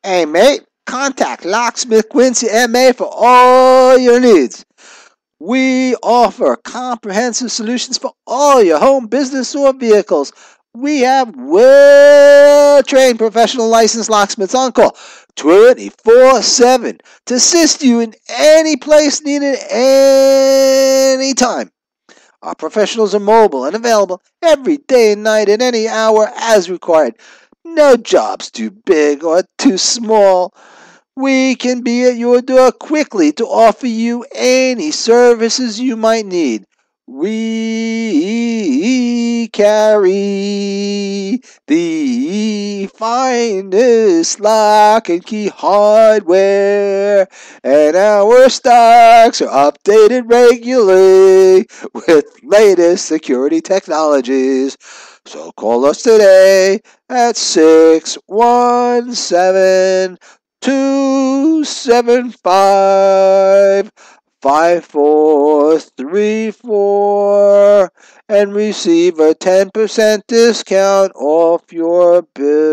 Hey mate, contact Locksmith Quincy MA for all your needs. We offer comprehensive solutions for all your home, business, or vehicles. We have well-trained professional licensed locksmiths on call 24/7 to assist you in any place needed anytime. Our professionals are mobile and available every day and night at any hour as required. No job's too big or too small. We can be at your door quickly to offer you any services you might need. We carry the finest lock and key hardware, and our stocks are updated regularly with latest security technologies. So call us today at 617-275-5434 and receive a 10% discount off your bill.